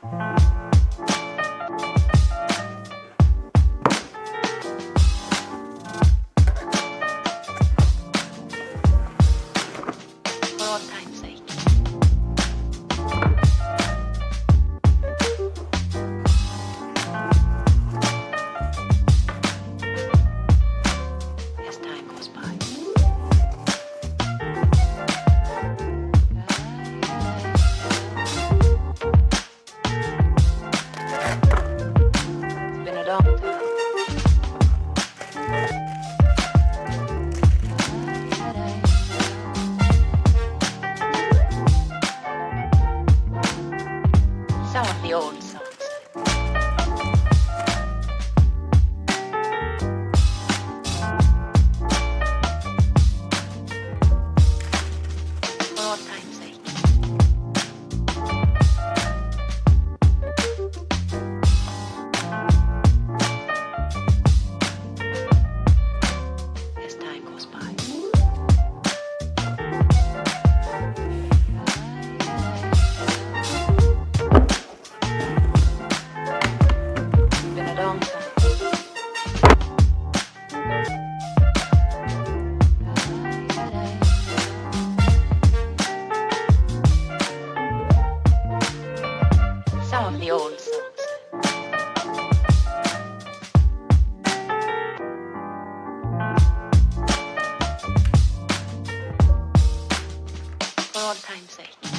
For all time's sake. As time goes by. It's been a long time. Some of the old songs. For all time's sake. As time goes by. It's been a long time. Some of the old songs. For all time's sake.